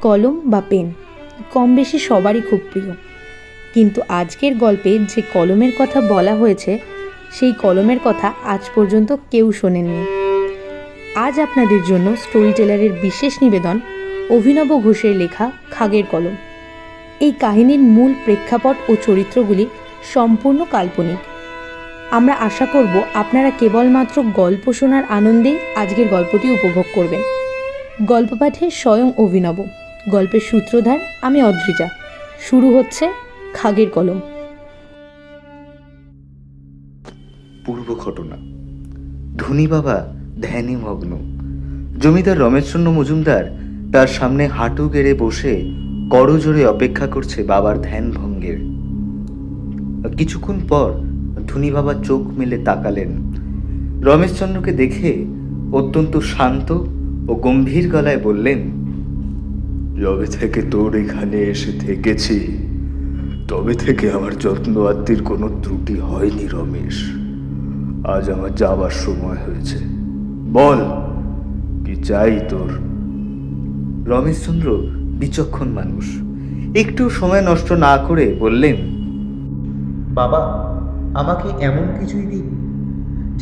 কলম বা পেন কম বেশি সবারই খুব প্রিয়, কিন্তু আজকের গল্পে যে কলমের কথা বলা হয়েছে সেই কলমের কথা আজ পর্যন্ত কেউ শোনেননি। আজ আপনাদের জন্য স্টোরি টেলারের বিশেষ নিবেদন অভিনব ঘোষের লেখা খাগের কলম। এই কাহিনীর মূল প্রেক্ষাপট ও চরিত্রগুলি সম্পূর্ণ কাল্পনিক। আমরা আশা করব আপনারা কেবলমাত্র গল্প শোনার আনন্দেই আজকের গল্পটি উপভোগ করবেন। গল্প পাঠে স্বয়ং অভিনব, গল্পের সূত্রধার আমি অদ্রিজা। শুরু হচ্ছে খাগের কলম। পূর্ব ঘটনা। ধনী বাবা ধ্যানে মগ্ন। জমিদার রমেশচন্দ্র মজুমদার তার সামনে হাঁটু গেড়ে বসে করজোড়ে অপেক্ষা করছে বাবার ধ্যান ভঙ্গের। কিছুক্ষণ পর ধনী বাবা চোখ মেলে তাকালেন। রমেশচন্দ্রকে দেখে অত্যন্ত শান্ত ও গম্ভীর গলায় বললেন, যবে থেকে তোর এখানে এসে থেকেছি তবে থেকে আমার যত্ন আত্মীর কোনো ত্রুটি হয়নি রমেশ। আজ আমার যাবার সময় হয়েছে, বল কি চাই তোর? রমেশচন্দ্র বিচক্ষণ মানুষ, একটু সময় নষ্ট না করে বললেন, বাবা, আমাকে এমন কিছুই দিন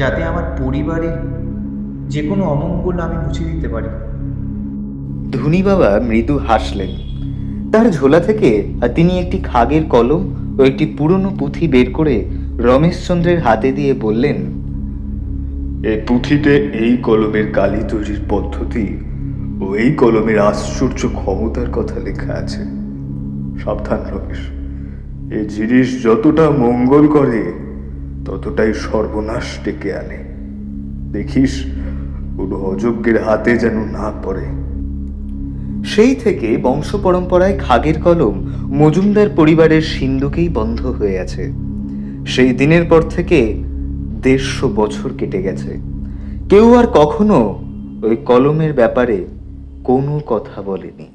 যাতে আমার পরিবারের যে কোনো অমঙ্গল আমি মুছে দিতে পারি। ধনী বাবা মৃদু হাসলেন। তার ঝোলা থেকে তিনি একটি খাগের কলম ও একটি পুরনো পুঁথি বের করে রমেশচন্দ্রের হাতে দিয়ে বললেন, এই পুঁথিতে এই কলমের কালি তৈরির পদ্ধতি ও এই কলমের আশ্চর্য ক্ষমতার কথা লেখা আছে। সাবধান রমেশ, এই জিনিস যতটা মঙ্গল করে ততটাই সর্বনাশ ডেকে আনে। দেখিস কোনো অযোগ্যের হাতে যেন না পড়ে। সেই থেকে বংশ পরম্পরায় খাগের কলম মজুমদার পরিবারের সিন্ধুকেই বন্ধ হয়ে আছে। সেই দিনের পর থেকে 150 বছর কেটে গেছে। কেউ আর কখনো ওই কলমের ব্যাপারে কোনো কথা বলেনি।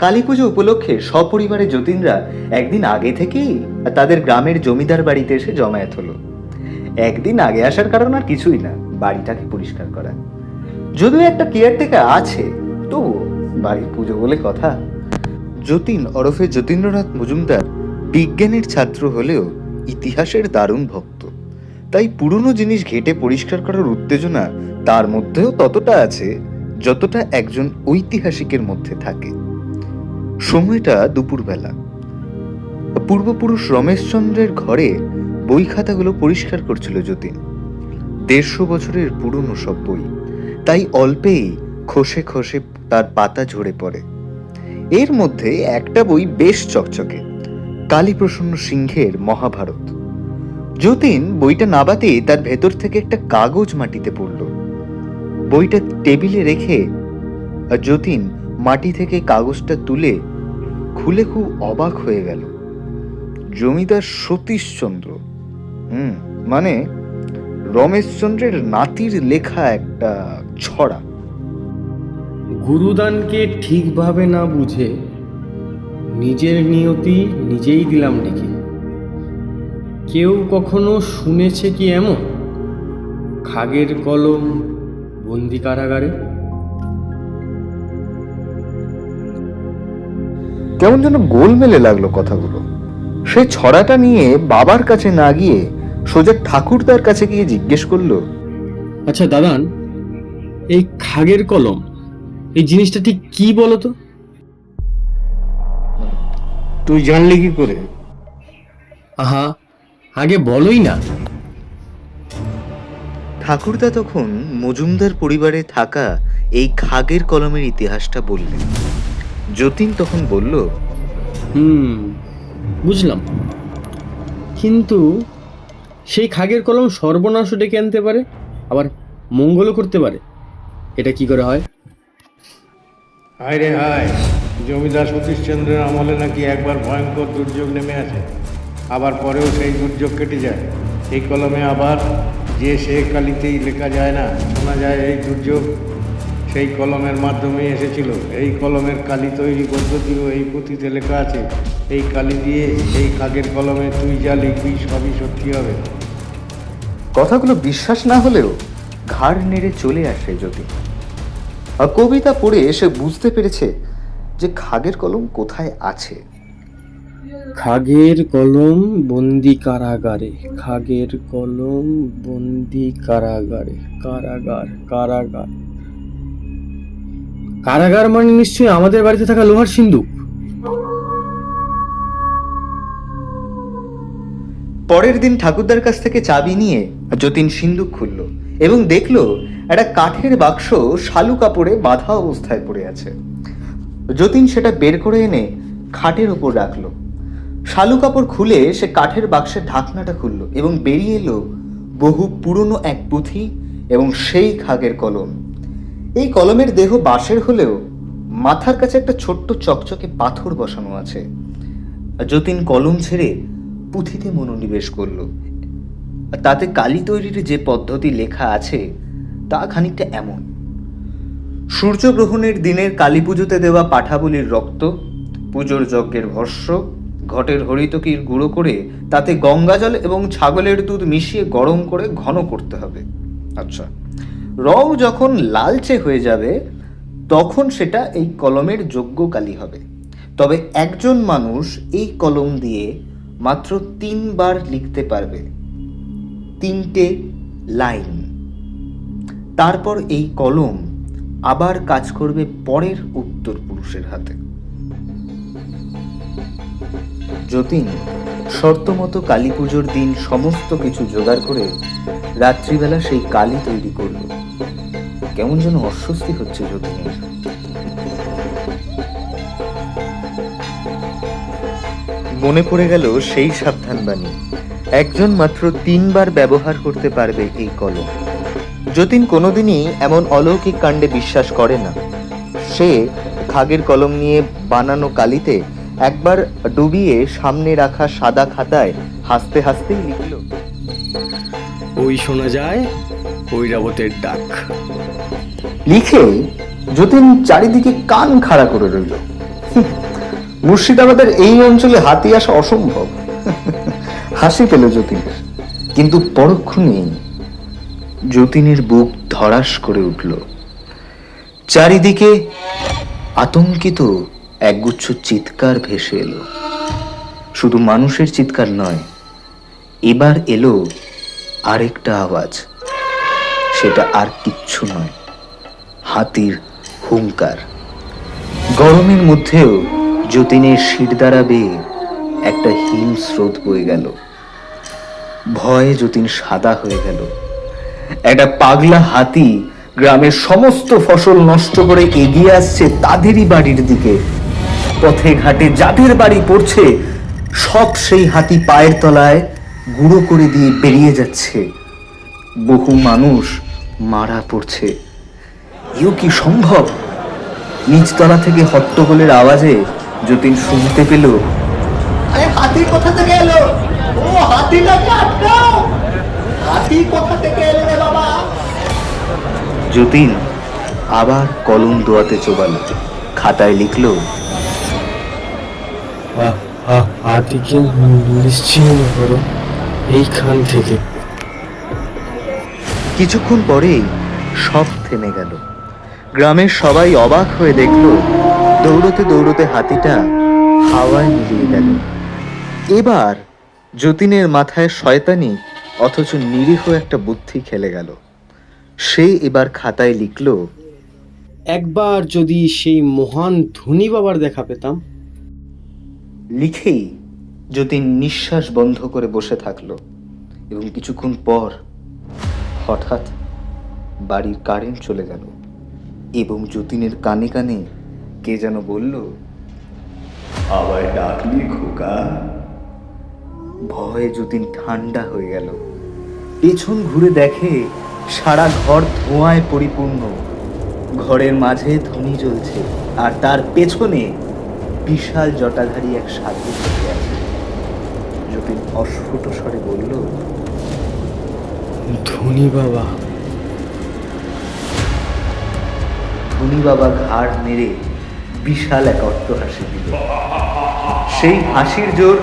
কালী পুজো উপলক্ষে সপরিবারে যতীনরা একদিন আগে থেকেই তাদের গ্রামের জমিদার বাড়িতে এসে জমায়েত হলো। একদিন আগে আসার কারণ আর কিছুই না, বাড়িটাকে পরিষ্কার করা। যদিও একটা কেয়ারটেকার আছে, তবুও বাড়ির পুজো বলে কথা। যতীন ওরফে যতীন্দ্রনাথ মজুমদার বিজ্ঞানের ছাত্র হলেও ইতিহাসের দারুণ ভক্ত। তাই পুরনো জিনিস ঘেটে পরিষ্কার করার উত্তেজনা তার মধ্যেও ততটা আছে যতটা একজন ঐতিহাসিকের মধ্যে থাকে। সময়টা দুপুরবেলা। পূর্বপুরুষ রমেশচন্দ্রের ঘরে বই খাতাগুলো পরিষ্কার করছিল যতীন। 150 বছরের পুরনো সব বই, তাই অল্পেই খসে খসে তার পাতা ঝরে পড়ে। এর মধ্যে একটা বই বেশ চকচকে, কালীপ্রসন্ন সিংহের মহাভারত। যতীন বইটা নাবাতেই তার ভেতর থেকে একটা কাগজ মাটিতে পড়ল। বইটা টেবিলে রেখে যতীন মাটি থেকে কাগজটা তুলে খুলে খুব অবাক হয়ে গেল। জমিদার সতীশচন্দ্র, মানে রমেশচন্দ্রের নাতির লেখা একটা ছড়া। গুরুদানকে ঠিকভাবে না বুঝে নিজের নিয়তি নিজেই দিলাম লিখে। কেউ কখনো শুনেছে কি এমন? খাগের কলম বন্দি কারাগারে। কেমন যেন গোলমেলে লাগলো কথাগুলো। সে ছড়াটা নিয়ে বাবার কাছে না গিয়ে সোজা ঠাকুরদার কাছে গিয়ে জিজ্ঞেস করলো, আচ্ছা দাদান, এই খাগের কলম এই জিনিসটা ঠিক কি বলতো? তুই জানলি কি করে? আহা, আগে বলোই না। ঠাকুরদা তখন মজুমদার পরিবারে থাকা এই খাগের কলমের ইতিহাসটা বললেন। যতীন তখন বলল, বুঝলাম, কিন্তু সেই খাগের কলম সর্বনাশও ডেকে আনতে পারে, আবার মঙ্গলও করতে পারে। এটা কি করে হয়? হায় রে হায়, জমিদার সতীশচন্দ্রের আমলে নাকি একবার ভয়ঙ্কর দুর্যোগ নেমে আসে, আবার পরেও সেই দুর্যোগ কেটে যায়। এই কলমে আবার যে সে কালিতেই লেখা যায় না, শোনা যায় এই দুর্যোগ সেই কলমের মাধ্যমেই এসেছিল। এই কলমের কালি তৈরি পদ্ধতিও এই পুঁথিতে লেখা আছে। এই কালি দিয়ে এই খাগের কলমে তুই যা লিখবি সবই সত্যি হবে। কথাগুলো বিশ্বাস না হলেও ঘাড় নেড়ে চলে আসে যতীন। আর কবিতা পড়ে সে বুঝতে পেরেছে যে খাগের কলম কোথায় আছে। খাগের কলম বন্দি কারাগারে, খাগের কলম বন্দি কারাগারে, কারাগার কারাগার কারাগার মানে নিশ্চয়ই আমাদের বাড়িতে থাকা লোহার সিন্দুক। পরের দিন ঠাকুরদার কাছ থেকে চাবি নিয়ে যতীন সিন্দুক খুলল এবং দেখল একটা কাঠের বাক্স শালু কাপড়ে বাঁধা অবস্থায় পড়ে আছে। যতীন সেটা বের করে এনে খাটের ওপর রাখলো। শালু কাপড় খুলে সে কাঠের বাক্সের ঢাকনাটা খুলল এবং বেরিয়ে এলো বহু পুরনো এক পুঁথি এবং সেই খাগের কলম। এই কলমের দেহ বাঁশের হলেও মাথার কাছে একটা ছোট্ট চকচকে পাথর বসানো আছে। যতীন কলম ছেড়ে পুঁথিতে মনোনিবেশ করল। তাতে কালি তৈরির যে পদ্ধতি লেখা আছে তা খানিকটা এমন: সূর্যগ্রহণের দিনের কালী পুজোতে দেওয়া পাঠাবলির রক্ত, পুজোর যজ্ঞের ভস্য, ঘটের হরিতকির গুঁড়ো করে তাতে গঙ্গাজল এবং ছাগলের দুধ মিশিয়ে গরম করে ঘন করতে হবে। আচ্ছা, রং যখন লালচে হয়ে যাবে তখন সেটা এই কলমের যোগ্য কালি হবে। তবে একজন মানুষ এই কলম দিয়ে মাত্র 3 বার লিখতে পারবে, 3টে লাইন। তারপর এই কলম আবার কাজ করবে পরের উত্তর পুরুষের হাতে। যতীন শর্তমতো কালী পুজোর দিন সমস্ত কিছু জোগাড় করে রাত্রিবেলা সেই কালি তৈরি করল। কেমন যেন অস্বস্তি হচ্ছে যতীনের। মনে পড়ে গেল সেই সাবধানবাণী, একজন মাত্র 3 বার ব্যবহার করতে পারবে এই কলম। যতীন কোনোদিনই এমন অলৌকিক কাণ্ডে বিশ্বাস করে না। সে খাগের কলম নিয়ে বানানো কালিতে একবার ডুবিয়ে সামনে রাখা সাদা খাতায় হাসতে হাসতেই লিখল, ওই শোনা যায় ঐরাবতের ডাক। লিখে যতীন চারিদিকে কান খাড়া করে রইল। মুর্শিদাবাদের এই অঞ্চলে হাতি আসা অসম্ভব। হাসি পেল যতীনের, কিন্তু পরক্ষণেই যতীনের বুক ধড়াস করে উঠল। চারিদিকে আতঙ্কিত একগুচ্ছ চিৎকার ভেসে এলো। শুধু মানুষের চিৎকার নয়, এবার এলো আরেকটা আওয়াজ। সেটা আর কিচ্ছু নয়, হাতির হুঙ্কার। গরমের মধ্যেও যতীনের শিরদাঁড়া বেয়ে একটা হিম স্রোত বয়ে গেল। ভয়ে যতীন সাদা হয়ে গেল। একটা পাগলা হাতি গ্রামের সমস্ত ফসল নষ্ট করে এগিয়ে আসছে তাদেরই বাড়ির দিকে। পথে ঘাটে যাদের বাড়ি পড়ছে সব সেই হাতি পায়ের তলায় গুঁড়ো করে দিয়ে বেরিয়ে যাচ্ছে। বহু মানুষ মারা পড়ছে। এও কি সম্ভব? নিচতলা থেকে হট্টগোলের আওয়াজে যতীন শুনতে পেল, হাতি কোথা থেকে এলো? ও হাতিটাকে আটকাও! হাতি কোথা থেকে এলো রে বাবা? যতীন আবার কলম দোয়াতে চোবাল, খাতায় লিখল, হাতিকে নিশ্চিহ্ন করো এইখান থেকে। কিছুক্ষণ পরেই সব থেমে গেল। গ্রামের সবাই অবাক হয়ে দেখল দৌড়তে দৌড়তে হাতিটা হাওয়ায় মিলিয়ে গেল। এবার যতীনের মাথায় শয়তানি অথচ নিরীহ একটা বুদ্ধি খেলে গেল। সে এবার খাতায় লিখল, একবার যদি সেই মহান ধনী বাবার দেখা পেতাম। লিখেই যতীন নিঃশ্বাস বন্ধ করে বসে থাকলো এবং কিছুক্ষণ পর হঠাৎ বাড়ির কারেন্ট চলে গেল এবং যতীনের কানে কানে কে যেন বলল, আবার ডাকলি খোকা? ভয়ে যতীন ঠান্ডা হয়ে গেল। পেছন ঘুরে দেখে সারা ঘর ধোঁয়ায় পরিপূর্ণ। ঘরের মাঝে ধুনি জ্বলছে আর তার পেছনে বিশাল জটাধারী এক সাধু বসে আছে। যতীন অস্ফুট স্বরে বলল, ধনী বাবা। ধনী বাবা ঘাড় নেড়ে বিশাল এক অট্টহাসি দিল। সেই হাসির জোর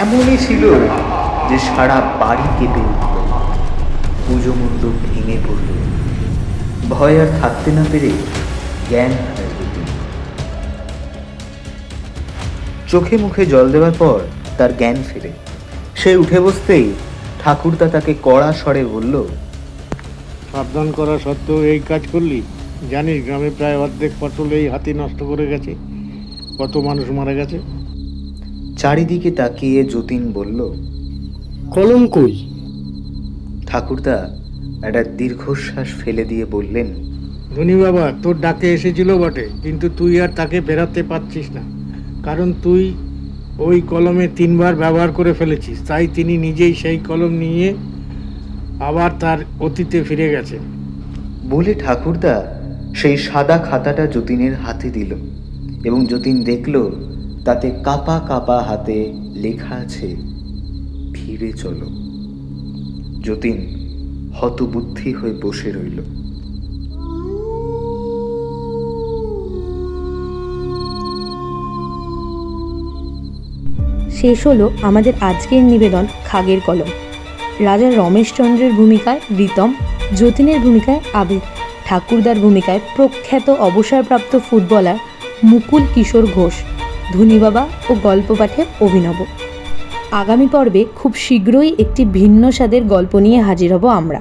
এমনই ছিল যে সারা বাড়ি কেঁপে উঠল। পুজো মণ্ডপ ভেঙে পড়ল। ভয় আর থাকতে না পেরে জ্ঞান হারায় যতীন। চোখে মুখে জল দেওয়ার পর তার জ্ঞান ফিরে। সে উঠে বসতেই ঠাকুরদা তাকে কড়া স্বরে বলল, সাবধান করা সত্ত্বেও এই কাজ করলি? জানিস গ্রামে প্রায় অর্ধেক ফসল এই হাতি নষ্ট করে গেছে, কত মানুষ মারা গেছে। চারিদিকে তাকিয়ে যতীন বলল, কলম কই? ঠাকুরদা একটা দীর্ঘশ্বাস ফেলে দিয়ে বললেন, ধনী বাবা তোর ডাকে এসেছিল বটে, কিন্তু তুই আর তাকে বেরাতে পারছিস না, কারণ তুই ওই কলমে 3 বার ব্যবহার করে ফেলেছিস। তাই তিনি নিজেই সেই কলম নিয়ে আবার তার অতীতে ফিরে গেছে। বলে ঠাকুরদা সেই সাদা খাতাটা যতীনের হাতে দিল এবং যতীন দেখল তাতে কাপা কাপা হাতে লেখা আছে, ফিরে চলো। যতীন হতবুদ্ধি হয়ে বসে রইল। শেষ হলো আমাদের আজকের নিবেদন খাগের কলম। রাজা রমেশচন্দ্রের ভূমিকায় রিতম, যতীনের ভূমিকায় আবির, ঠাকুরদার ভূমিকায় প্রখ্যাত অবসরপ্রাপ্ত ফুটবলার মুকুল কিশোর ঘোষ, ধনী বাবা ও গল্প পাঠে অভিনব। আগামী পর্বে খুব শীঘ্রই একটি ভিন্ন স্বাদের গল্প নিয়ে হাজির হব আমরা।